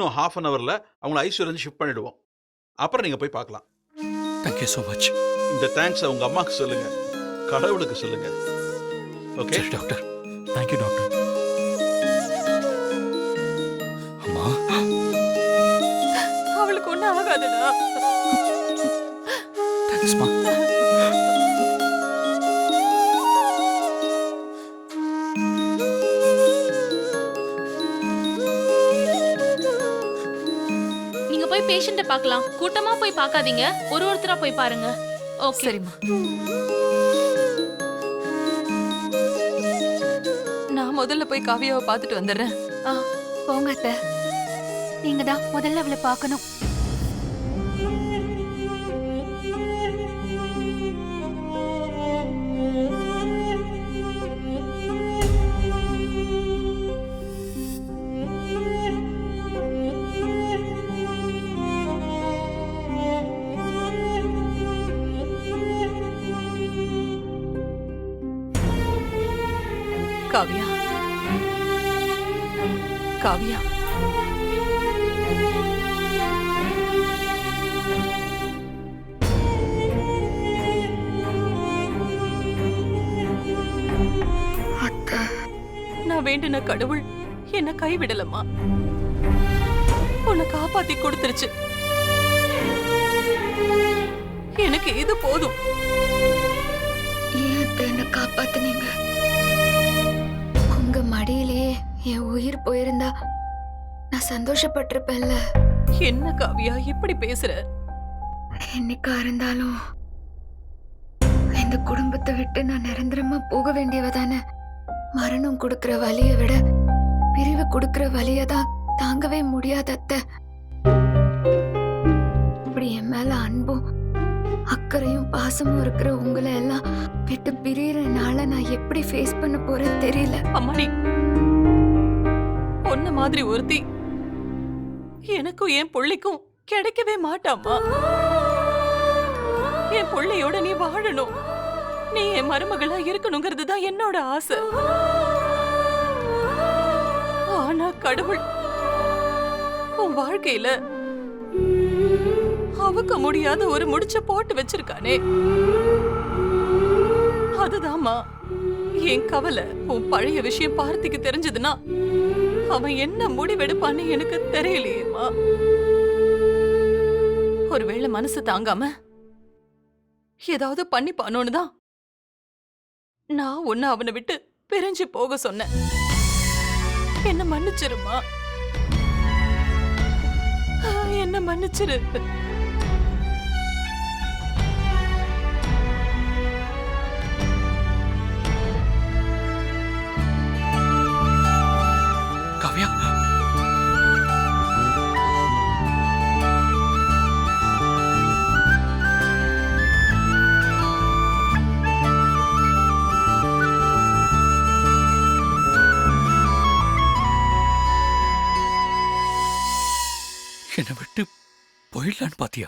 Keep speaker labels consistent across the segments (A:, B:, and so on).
A: இன்னும் ½ அன் ஹவரில் அவங்கள ஐசியூலேருந்து ஷிஃப்ட் பண்ணிவிடுவோம். அப்புறம் நீங்கள் போய் பார்க்கலாம்.
B: Thank you so much.
A: இந்த தேங்க்ஸை உங்கள் அம்மாவுக்கு சொல்லுங்கள், கடவுளுக்கு சொல்லுங்கள். Okay
B: doctor. Thank you doctor. அம்மா,
C: அவளுக்கு ஒன்றும் ஆகாதுடா.
B: தேங்க்ஸ்மா.
D: நீங்க போய் பேஷண்ட பார்க்கலாம். கூட்டமா போய் பார்க்காதீங்க, ஒருத்தரா போய் பாருங்க. ஓகே
C: சரிம்மா. நான் முதல்ல போய் காவியாவை பார்த்துட்டு வந்துடுறேன்.
E: போங்க அத்தை, நீங்க தான் முதல்ல அவளை பார்க்கணும்.
C: காவியா, காவியா, நான் வேண்டின கடவுள் என்ன கைவிடலம்மா. உன்னை காப்பாத்தி கொடுத்துருச்சு. எனக்கு இது போதும்.
E: ஏன் என்ன காப்பாத்துனீங்க? உங்க மடியிலேயே என் உயிர் போயிருந்தா நான் சந்தோஷப்பட்டிருப்பேன்ல.
C: என்ன காவியா இப்படி பேசுற?
E: என்னைக்கா இருந்தாலும் இந்த குடும்பத்தை விட்டு நான் நிரந்தரமா போக வேண்டியவ தானே. மரணம் கொடுக்கிற வலியை விட பிரிவு கொடுக்கிற வலியை தான் தாங்கவே முடியாத அத்தை. இப்படி என் மேல அன்பும் அக்கறையும் பாசமும் இருக்கிற உங்களை எல்லாம் விட்டு பிரியறனால நான் எப்படி ஃபேஸ் பண்ண போறேன்னு தெரியல.
C: அம்மாடி, பொண்ணு மாதிரி ஒருத்தி எனக்கும் என் பிள்ளைக்கும் கிடைக்கவே மாட்டாமா. என் பிள்ளையோட நீ வாழணும், நீ என் மருமகளா இருக்கணுங்கிறது தான் என்னோட ஆசை. ஆனா கடவுள் உன் வாழ்க்கையில அவுக்க முடியாத ஒரு முடிச்ச போட்டு வச்சிருக்கானே. அதுதாம்மா என் கவலை. உன் பழைய விஷயம் பார்த்திக்கு தெரிஞ்சதுன்னா அவன் என்ன முடிவெடுப்பான்னு எனக்கு தெரியலையேம்மா. ஒருவேளை மனசு தாங்காம ஏதாவது பண்ணிப்பானோன்னு தான் நான் ஒன்னு அவனை விட்டு பிரிஞ்சு போக சொன்னேன். என்ன மன்னிச்சிருமா, என்ன மன்னிச்சிரு.
B: காவியா, என்னை விட்டு போயிடலான்னு பாத்தியா?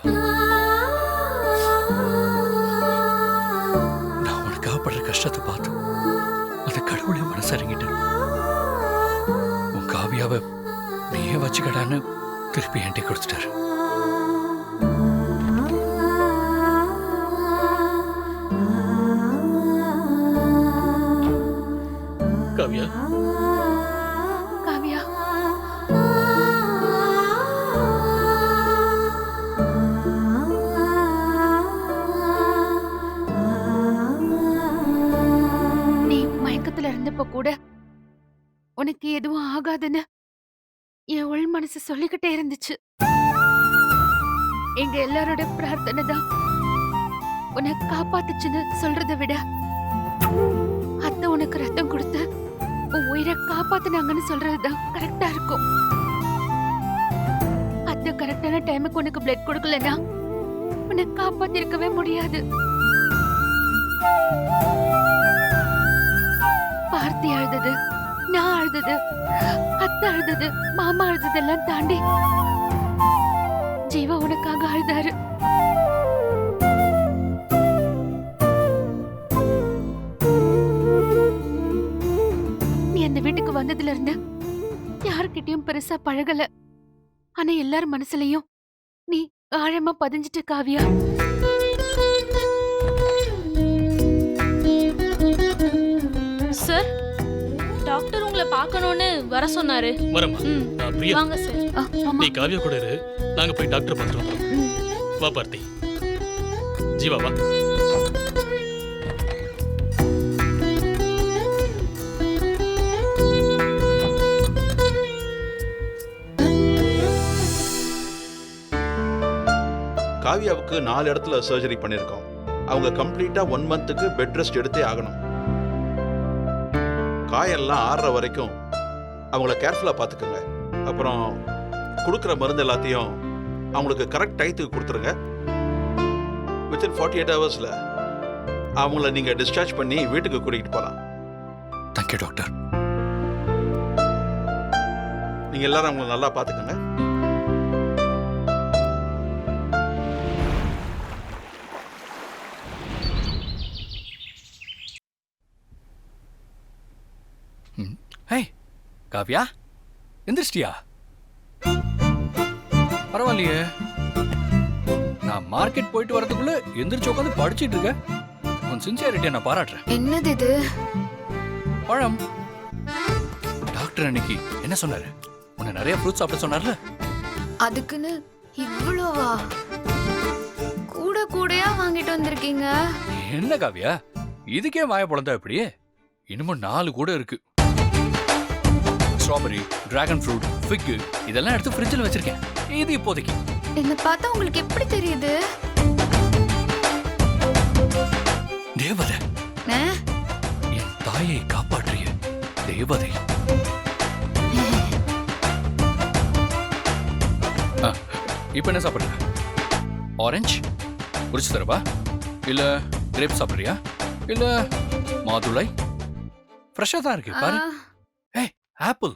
B: நான் உனக்காக படுற கஷ்டத்தை பார்த்து அந்த கடவுளை மனசரங்கிட்டு உன் காவியாவை நீயே வச்சுக்கடான்னு திருப்பி என்கிட்ட கொடுத்துட்டாரு.
A: காவியா,
E: காவியா, நீ மயக்கத்துல இருந்தப்ப கூட உனக்கு எதுவும் ஆகாதுன்னு என் உள் மனசு சொல்லிக்கிட்டே இருந்துச்சு. எங்க எல்லாரோட பிரார்த்தனை தான் உன்னை காப்பாத்துச்சுன்னு சொல்றதை விட அத்தை உனக்கு ரத்தம் கொடுத்து உன் உயிரை காப்பாத்துனாங்கன்னு சொல்றதுதான் கரெக்டா இருக்கும். அத்தை கரெக்டான டைமுக்கு உனக்கு பிளட் கொடுக்கலனா உன்னை காப்பாத்தி இருக்கவே முடியாது. பார்த்தி அழுதது, நான் அழுதது, அத்தை அழுதது, மாமா அழுததெல்லாம் தாண்டி ஜீவா உனக்காக அழுதாரு. நீ அந்த வீட்டுக்கு வந்ததுல இருந்து யாருக்கிட்டையும் பெருசா பழகல.
F: வயசான எல்லார் மனசுலயும் நீ ஆழமா பதிஞ்சிட்ட காவியா.
D: சார், டாக்டர் உங்களை பார்க்கணும்னு வர சொன்னாரு.
G: வரமா
D: ம்,
G: பிரியா,
D: வாங்க சார்.
F: ஆமா.
G: நீ காவியா கூட இரு, நாங்க போய் டாக்டர் பார்த்துட்டு வந்துடுறோம். வா பார்த்தி. ஜீவா வா.
A: காவியாவுக்கு 4 இடத்துல சர்ஜரி பண்ணியிருக்கோம். அவங்க கம்ப்ளீட்டா 1 மந்த்துக்கு பெட் ரெஸ்ட் எடுத்தே ஆகணும். காயெல்லாம் ஆறுற வரைக்கும் அவங்கள கேர்ஃபுல்லா பார்த்துக்குங்க. அப்புறம் கொடுக்குற மருந்து எல்லாத்தையும் அவங்களுக்கு கரெக்ட் டயத்துக்கு கொடுத்துருங்க. வித்தின் 48 ஹவர்ஸ்ல அவங்கள நீங்க டிஸ்சார்ஜ் பண்ணி வீட்டுக்கு கூட்டிகிட்டு போகலாம்.
B: Thank you doctor.
A: நீங்க எல்லாரும் அவங்கள நல்லா பார்த்துக்கங்க.
B: ஹே காவ்யா, எந்திரிச்சிட்டியா? பரவாயில்லையே, நான் மார்க்கெட் போயிட்டு வரதுக்குள்ள எந்திரிச்சு உட்காந்து படிச்சிட்டு இருக்க. உன் சின்சியாரிட்டியை நான் பாராட்டுறேன்.
E: என்னது இது?
B: பழம். டாக்டர் அன்னைக்கு என்ன சொன்னாரு? உன்னை நிறைய ஃப்ரூட்ஸ் சாப்பிட சொன்னார்ல?
E: அதுக்குன்னு இவ்வளோவா? கூட கூடையா வாங்கிட்டு வந்திருக்கீங்க.
B: என்ன காவ்யா, இதுக்கே வாய பொழந்தா எப்படி? இன்னமும் 4 கூட இருக்கு. ஸ்ட்ராபெரி, டிராகன் ஃப்ரூட், ஃபிக் இதெல்லாம் எடுத்து ஃப்ரிட்ஜில் வச்சிருக்கேன். இது இப்போதைக்கு.
E: என்ன பார்த்தா உங்களுக்கு எப்படி தெரியுது?
B: தேவதை,
E: ஆ?
B: என் தாயை காப்பாற்றிய தேவதை. இப்போ என்ன சாப்பிட்ற? ஆரஞ்சு உரிச்சு தரவா? இல்ல கிரேப் சாப்பிட்றியா? இல்ல மாதுளை? ஃப்ரெஷ்ஷாக தான் இருக்கு பாரு. ஏய், ஆப்பிள்.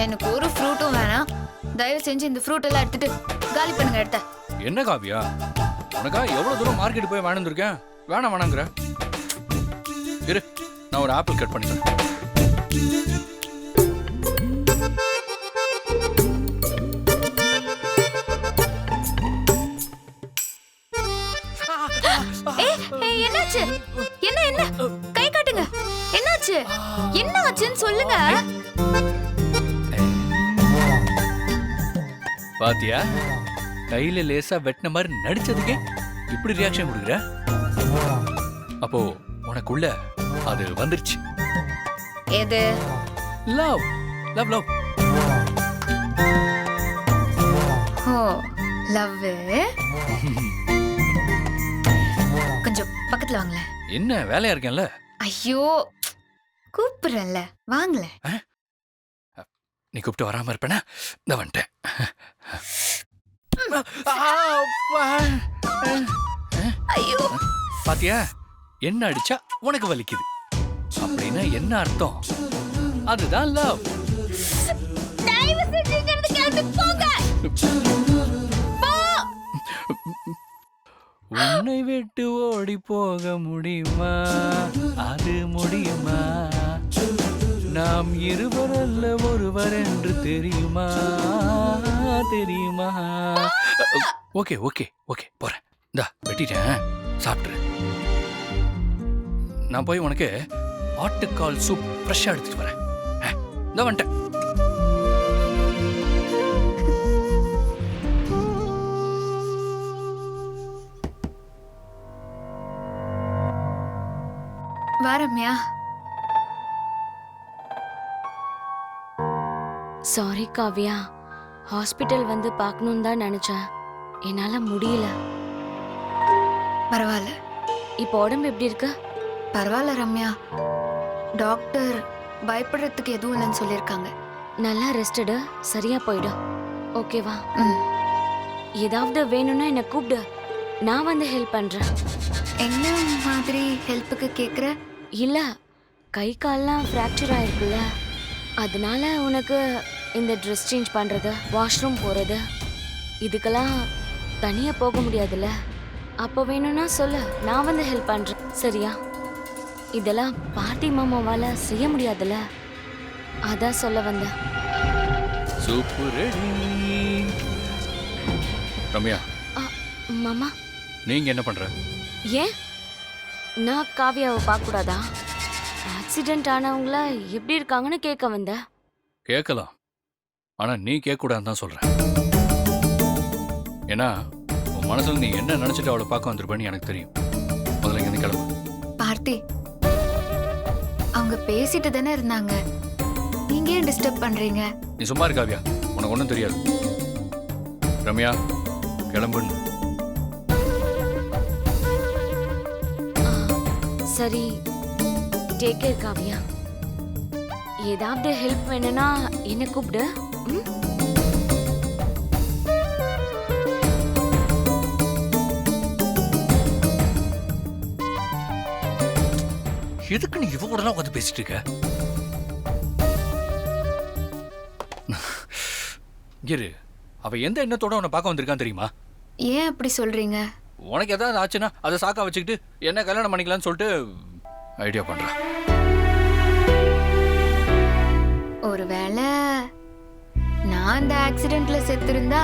E: எனக்கு ஒரு ஃப்ரூட்டும் வேணாம். தயவு செஞ்சு இந்த ஃப்ரூட் எல்லாம் எடுத்துட்டு காலி பண்ணுங்க எடுத்த.
B: என்ன காவியா, உனக்கா எவ்வளவு தூரம் மார்க்கெட் போய் வாழ்ந்துருக்கேன். வேணாம் வேணாங்கிற. இரு, நான் ஒரு ஆப்பிள் கட் பண்ணிக்கிறேன்.
E: என்னாச்சு? என்ன என்ன? கை காட்டுங்க. என்னாச்சு? என்ன ஆச்சுன்னு சொல்லுங்க.
B: பாத்தியா, கையில லேசா வெட்டின மாதிரி நடிச்சதுக்கே இப்படி ரியாக்ஷன் கொடுக்குற. அப்போ உனக்குள்ள அது வந்துருச்சு.
E: எது?
B: Love love love.
E: Oh, love. கொஞ்சம் பக்கத்துல வாங்களேன்.
B: என்ன வேலையா இருக்கேன்ல?
E: ஐயோ, கூப்பிடுறேன்ல, வாங்கள.
B: நீ கூப்பிட்டு வராம இருப்பேனா? இந்த வந்துட்டேன்.
E: ஐயோ,
B: பாத்தியா, என்ன அடிச்சா உனக்கு வலிக்குது அப்படின்னா என்ன அர்த்தம்? அதுதான் லவ்.
E: தயவு செஞ்சு இங்க இருந்து கிளம்பி போங்க.
B: உன்னை விட்டு ஓடி போக முடியுமா? அது முடியுமா? நாம் இருவர் அல்ல ஒருவர் என்று தெரியுமா? தெரியுமா? ஓகே ஓகே ஓகே, போறேன். இந்தா வெட்டிட்டேன், சாப்பிட்ரு. நான் போய் உனக்கு ஆட்டுக்கால் சூப் ஃப்ரெஷ்ஷாக எடுத்துட்டு வரேன். இந்த வந்துட்டேன்.
E: வாரம்யா.
H: சாரி காவ்யா, ஹாஸ்பிட்டல் வந்து பார்க்கணும்னு தான் நினைச்சேன். என்னால முடியல.
E: பரவாயில்ல.
H: இப்போ உடம்பு எப்படி இருக்கு?
E: பரவாயில்ல ரம்யா. டாக்டர் பயப்படுறதுக்கு எதுவும் இல்லைன்னு சொல்லியிருக்காங்க.
H: நல்லா ரெஸ்டடு, சரியா போயிடும். ஓகேவா?
E: ம்.
H: ஏதாவது வேணும்னா என்னை கூப்பிடு, நான் வந்து ஹெல்ப் பண்றேன்.
E: என்ன மாதிரி ஹெல்ப்புக்கு கேக்குற?
H: இல்ல, கை கால்லாம் ஃப்ராக்சர் ஆயிருக்குல்ல, அதனால உனக்கு இந்த ட்ரெஸ் சேஞ்ச் பண்றது, வாஷ்ரூம் போறது, இதுக்கெல்லாம் தனியா போக முடியாதுல்ல. அப்போ வேணும்னா சொல்லு, நான் வந்து ஹெல்ப் பண்றேன். சரியா? இதெல்லாம் பாட்டி மாமாவால செய்ய முடியாதுல்ல, அதான் சொல்ல வந்தேன்.
B: Soup ready. ரம்யா,
H: மாமா
B: நீங்க என்ன பண்ற?
H: ஏன் நான் காவியாவை பார்க்க கூடாதா? ஆக்சிடென்ட் ஆனவங்கள எப்படி இருக்காங்கன்னு கேட்க வந்தேன்.
B: கேட்கலாம், ஆனா நீ கேட்கக்கூடாதுன்னு தான் சொல்றேன். ஏன்னா உன் மனசுல நீ என்ன நினைச்சிட்டு அவளை பார்க்க வந்திருப்பேன்னு எனக்கு தெரியும். முதல்ல இங்க கிளம்பு.
E: பார்த்தி, அவங்க பேசிட்டு தானே இருந்தாங்க, நீங்க ஏன் டிஸ்டர்ப் பண்றீங்க?
B: நீ சும்மா இரு காவியா, உனக்கு ஒன்றும் தெரியாது. ரம்யா கிளம்புன்னு.
H: சரி, டேக் கேர் காவியா. ஏதாவது ஹெல்ப் வேணும்னா என்ன கூப்பிடு. ம்?
B: எதுக்கு நீ இவ கூடலாம் உட்காந்து பேசிட்டு இருக்க? இரு, அவ எந்த எண்ணத்தோட உன்னை பார்க்க வந்திருக்கான்னு தெரியுமா?
E: ஏன் அப்படி சொல்றீங்க?
B: உனக்கு ஏதாவது ஆச்சுன்னா அதை சாக்கா வச்சுக்கிட்டு என்ன கல்யாணம் பண்ணிக்கலாம்னு சொல்லிட்டு ஐடியா பண்றான்.
E: ஒருவேளை நான் அந்த ஆக்சிடென்ட்ல செத்திருந்தா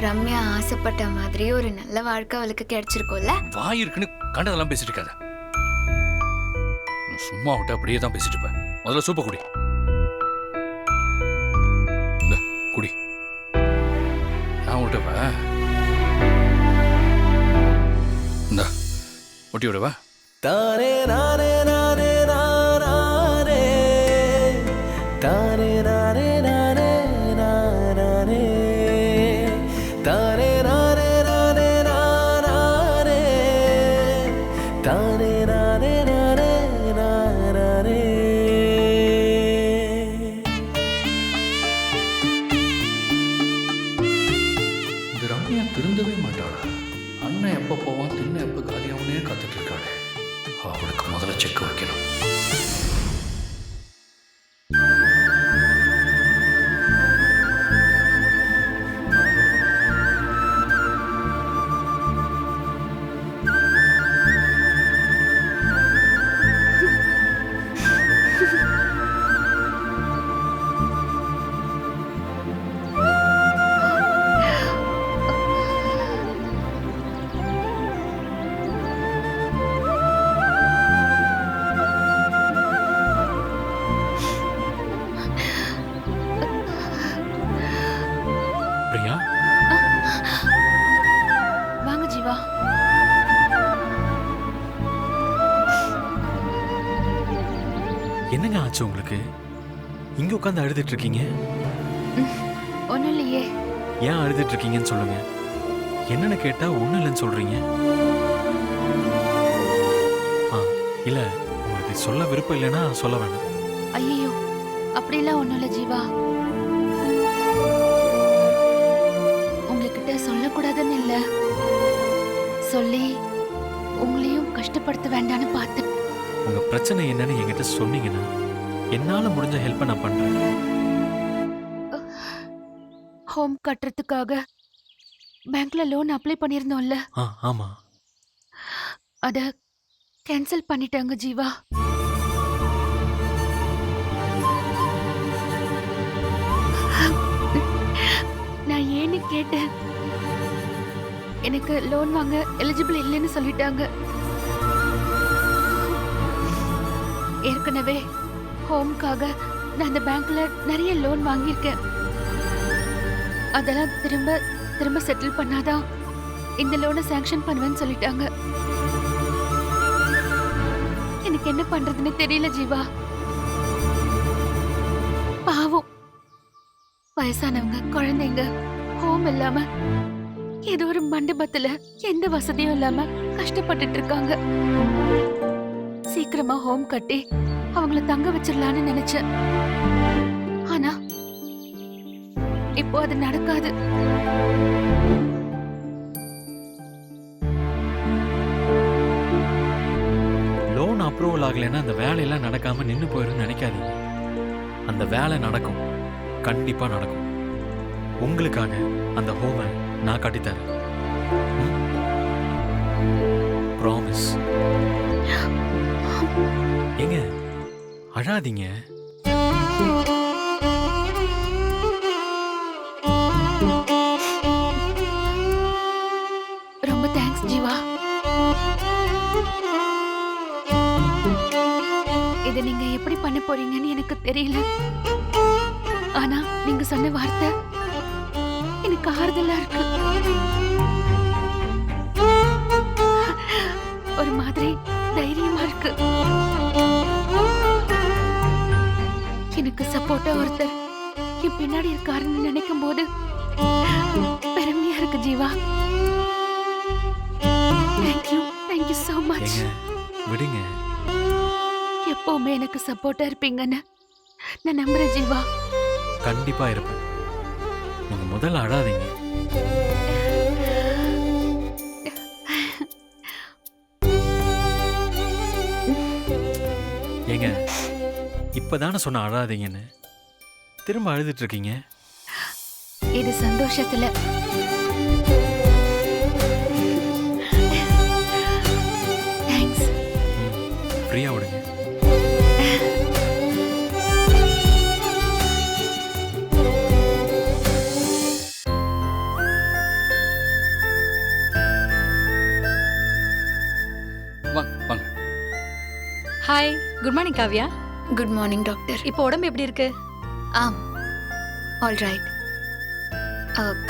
E: ரம்யா ஆசைப்பட்ட மாதிரி ஒரு நல்ல வாழ்க்கை அவளுக்கு கிடைச்சிருக்கும்ல.
B: வாய் இருக்குன்னு கண்டதெல்லாம் பேசிட்டு இருக்காத. நான் சும்மா விட்டு அப்படியே தான் பேசிட்டு இருப்பேன். முதல்ல சூப்பை குடி. இந்த குடி. நான் விட்டவ இந்த ஒட்டி விடவா?
I: தானே நானே நானே நானே தானே நானே நானே நானே தானே நானே நானே நானே தானே நானே நானே நானே.
B: இந்த ரம்யா திருந்தவே மாட்டாளா? அண்ணன் எப்போ போவான், தின்ன எப்போ காலியாகனே காத்துட்டு இருக்காளே. அவளுக்கு முதல்ல செக் வைக்கணும்.
G: பிரியா,
F: வாங்க ஜீவா.
I: என்னங்க ஆச்சு உங்களுக்கு? இங்க உட்காந்து அழுதுட்டு இருக்கீங்க?
F: ஒன்றும் இல்லையே.
I: ஏன் அழுதுட்டு இருக்கீங்கன்னு சொல்லுங்க. என்னன்னு கேட்டா ஒண்ணும் இல்லைன்னு சொல்றீங்க. இல்ல, உங்களுக்கு சொல்ல விருப்பம் இல்லைன்னா சொல்ல வேண்டாம்.
F: ஐயோ, அப்படிலாம் ஒன்றும் இல்லை ஜீவா. உங்ககிட்ட சொல்லக்கூடாதுன்னு இல்லை, சொல்லி உங்களையும் கஷ்டப்படுத்த வேண்டான்னு பார்த்தேன்.
I: உங்க பிரச்சனை என்னன்னு என்கிட்ட சொன்னீங்கன்னா என்னால முடிஞ்ச ஹெல்ப்பை நான் பண்றேன்.
F: ஹோம் கட்டுறதுக்காக பேங்க்ல லோன் அப்ளை பண்ணியிருந்தோம்ல,
I: ஆமா.
F: அத கேன்சல் பண்ணிட்டாங்க ஜீவா. நான் ஏன்னு கேட்டேன். எனக்கு லோன் வாங்க எலிஜிபிள் இல்லைன்னு சொல்லிட்டாங்க. ஏற்கனவே ஹோம்காக நான் அந்த பேங்க்ல நிறைய லோன் வாங்கியிருக்கேன். அதெல்லாம் திரும்ப திரும்ப செட்டில் பண்ணாதான் இந்த லோனை சாங்ஷன் பண்ணுவேன்னு சொல்லிட்டாங்க. எனக்கு என்ன பண்றதுன்னு தெரியல ஜீவா. பாவம், வயசானவங்க, குழந்தைங்க ஹோம் இல்லாம ஏதோ ஒரு மண்டபத்துல எந்த வசதியும் இல்லாம கஷ்டப்பட்டுட்டு இருக்காங்க. சீக்கிரமா ஹோம் கட்டி அவங்கள தங்க வச்சிடலான்னு நினைச்சேன். ஆனா இப்போ அது நடக்காது.
I: லோன் அப்ரூவல் ஆகலைன்னா அந்த வேலையெல்லாம் நடக்காம நின்று போயிடும் நினைக்காதீங்க. அந்த வேலை நடக்கும், கண்டிப்பா நடக்கும். உங்களுக்காக அந்த ஹோமை நான் கட்டித்தரேன். ப்ராமிஸ். ஏங்க அழாதீங்க.
F: இதை நீங்க எப்படி பண்ண போறீங்கன்னு எனக்கு தெரியல. ஆனா நீங்க சொன்ன வார்த்தை எனக்கு ஆறுதலா இருக்கு. ஒரு மாதிரி தைரியமா இருக்கு. எனக்கு சப்போர்ட்டா ஒருத்தர் என் பின்னாடி இருக்காருன்னு நினைக்கும் போது பெருமையா இருக்கு ஜீவா. Thank you so much.
I: ஏங்க விடுங்க.
F: எப்பவுமே எனக்கு சப்போர்ட்டா இருப்பீங்கன்னு நான் நம்புறேன் ஜீவா.
I: கண்டிப்பா இருப்பேன். நீங்க முதல்ல அழாதீங்க. ஏங்க இப்பதானே சொன்ன அழாதீங்கன்னு, திரும்ப அழுதுட்டு இருக்கீங்க.
F: இது சந்தோஷத்துல. தேங்க்ஸ்.
I: ஃப்ரீயா விடுங்க.
B: வாங்க.
J: Hi, good morning Kavya.
E: Good morning doctor.
J: இப்போ உடம்பு எப்படி இருக்கு?
E: ஆம், ஆல் ரைட்.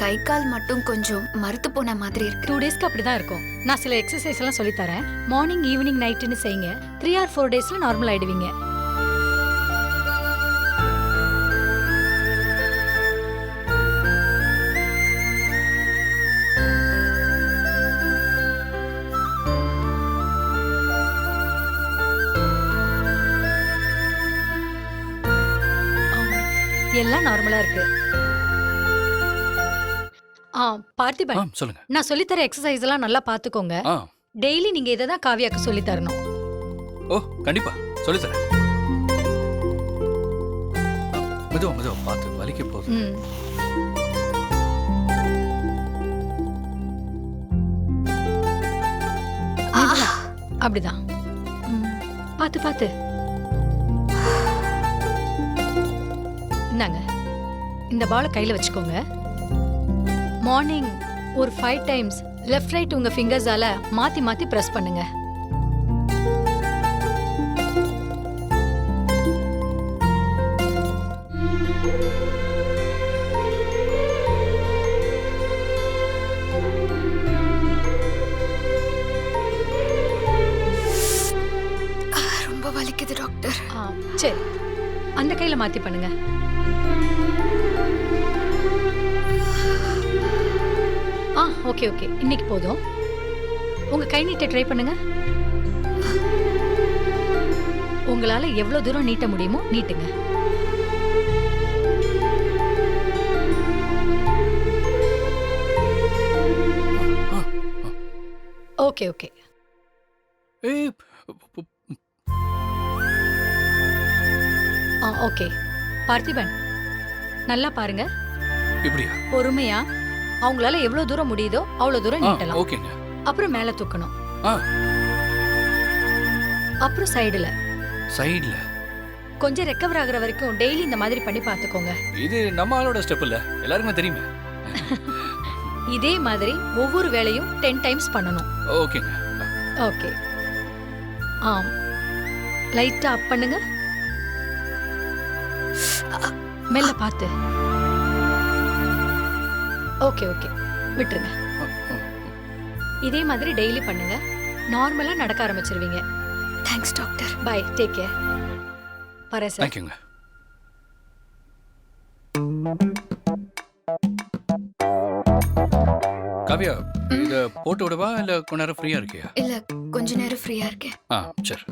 E: கை கால் மட்டும் கொஞ்சம் மறுத்து போன மாதிரி இருக்கு.
J: 2 டேஸ்க்கு அப்படிதான் இருக்கும். நான் சில எக்ஸசைஸ் எல்லாம் சொல்லி தரேன். மார்னிங் ஈவினிங் நைட்டுன்னு செய்யுங்க. 3 or 4 டேஸ்ல நார்மல் ஆயிடுவீங்க. எல்லாம் நார்மலா இருக்கு. பார்த்திபன்,
B: சொல்லுங்க.
J: நான் சொல்லித்தர எக்ஸசைஸ் எல்லாம் நல்லா பாத்துக்கோங்க. டெய்லி நீங்க இதை தான் காவியாக்கு சொல்லி தரணும்.
B: ஓ கண்டிப்பா சொல்லித்தரேன். மெதுவா பார்த்து வலிக்க போகுது.
J: அப்படிதான். பாத்து இந்தாங்க, இந்த பாலை கையில வச்சுக்கோங்க. மார்னிங் ஒரு 5 டைம்ஸ் லெஃப்ட் ரைட் உங்க ஃபிங்கர்ஸால மாத்தி மாத்தி பிரஸ் பண்ணுங்க.
E: ரொம்ப வலிக்குது டாக்டர்.
J: சரி, அந்த கையில மாத்தி பண்ணுங்க. ஓகே இன்னைக்கு போதும். உங்க கை நீட்ட ட்ரை பண்ணுங்க. உங்களால எவ்வளவு தூரம் நீட்ட முடியுமோ நீட்டுங்க. Okay okay. பார்த்திபன், நல்லா பாருங்க.
B: இப்படியா?
J: பொறுமையா அவங்களால எவ்வளவு தூரம் முடியுதோ அவ்வளவு தூரம் நீட்டலாம்.
B: ஓகேங்க.
J: அப்புறம் மேல தூக்கணும். அப்புறம் சைடுல கொஞ்சம் ரெக்கவர் ஆகுற வரைக்கும் டெய்லி இந்த மாதிரி பண்ணி பார்த்துக்கோங்க.
B: இது நம்ம ஆளோட ஸ்டெப் இல்ல, எல்லாருக்குமே தெரியுமே.
J: இதே மாதிரி ஒவ்வொரு வேளையும் 10 டைம்ஸ் பண்ணணும்.
B: ஓகேங்க.
J: ஓகே. லைட்டா அப் பண்ணுங்க. மெல்ல பார்த்து. ஓகே விட்டுருங்க. இதே மாதிரி டெய்லி பண்ணுங்க. நார்மலா நடக்க ஆரம்பிச்சிருவீங்க.
E: Thanks doctor.
J: Bye, take care. வரேன் சார்.
B: தேங்க்யூங்க. காவ்யா, இத போட்டு விடவா இல்ல கொஞ்ச நேரம் ஃப்ரீயா இருக்கியா?
E: இல்ல, கொஞ்ச நேரம் ஃப்ரீயா இருக்கேன்.
B: சரி.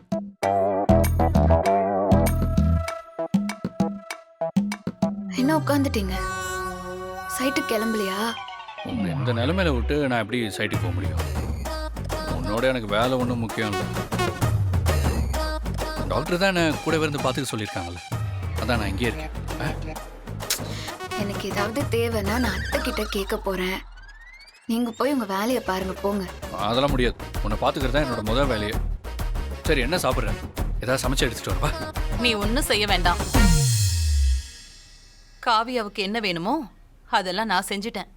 E: என்ன உட்காந்துட்டீங்க? சைட்டு கிளம்பலையா?
B: உன்னை இந்த நிலைமையில விட்டு நான் எப்படி சைட்டுக்கு போக முடியும்? உன்னோட எனக்கு வேலை ஒன்றும் முக்கியம் இல்லை. டாக்டர் தான் என்ன கூடவே இருந்து பார்த்துக்க சொல்லியிருக்காங்கல்ல, அதான் நான் இங்கே இருக்கேன்.
E: எனக்கு ஏதாவது தேவைன்னா நான் அத்தை கிட்ட கேட்க போறேன். நீங்க போய் உங்க வேலையை பாருங்க, போங்க.
B: அதெல்லாம் முடியாது. உன்னை பார்த்துக்கிறது தான் என்னோட முதல் வேலையே. சரி, என்ன சாப்பிட்றேன்? ஏதாவது சமைச்சு எடுத்துட்டு வரவா?
C: நீ ஒன்றும் செய்ய வேண்டாம். காவியாவுக்கு என்ன வேணுமோ அதெல்லாம் நான் செஞ்சுட்டேன்.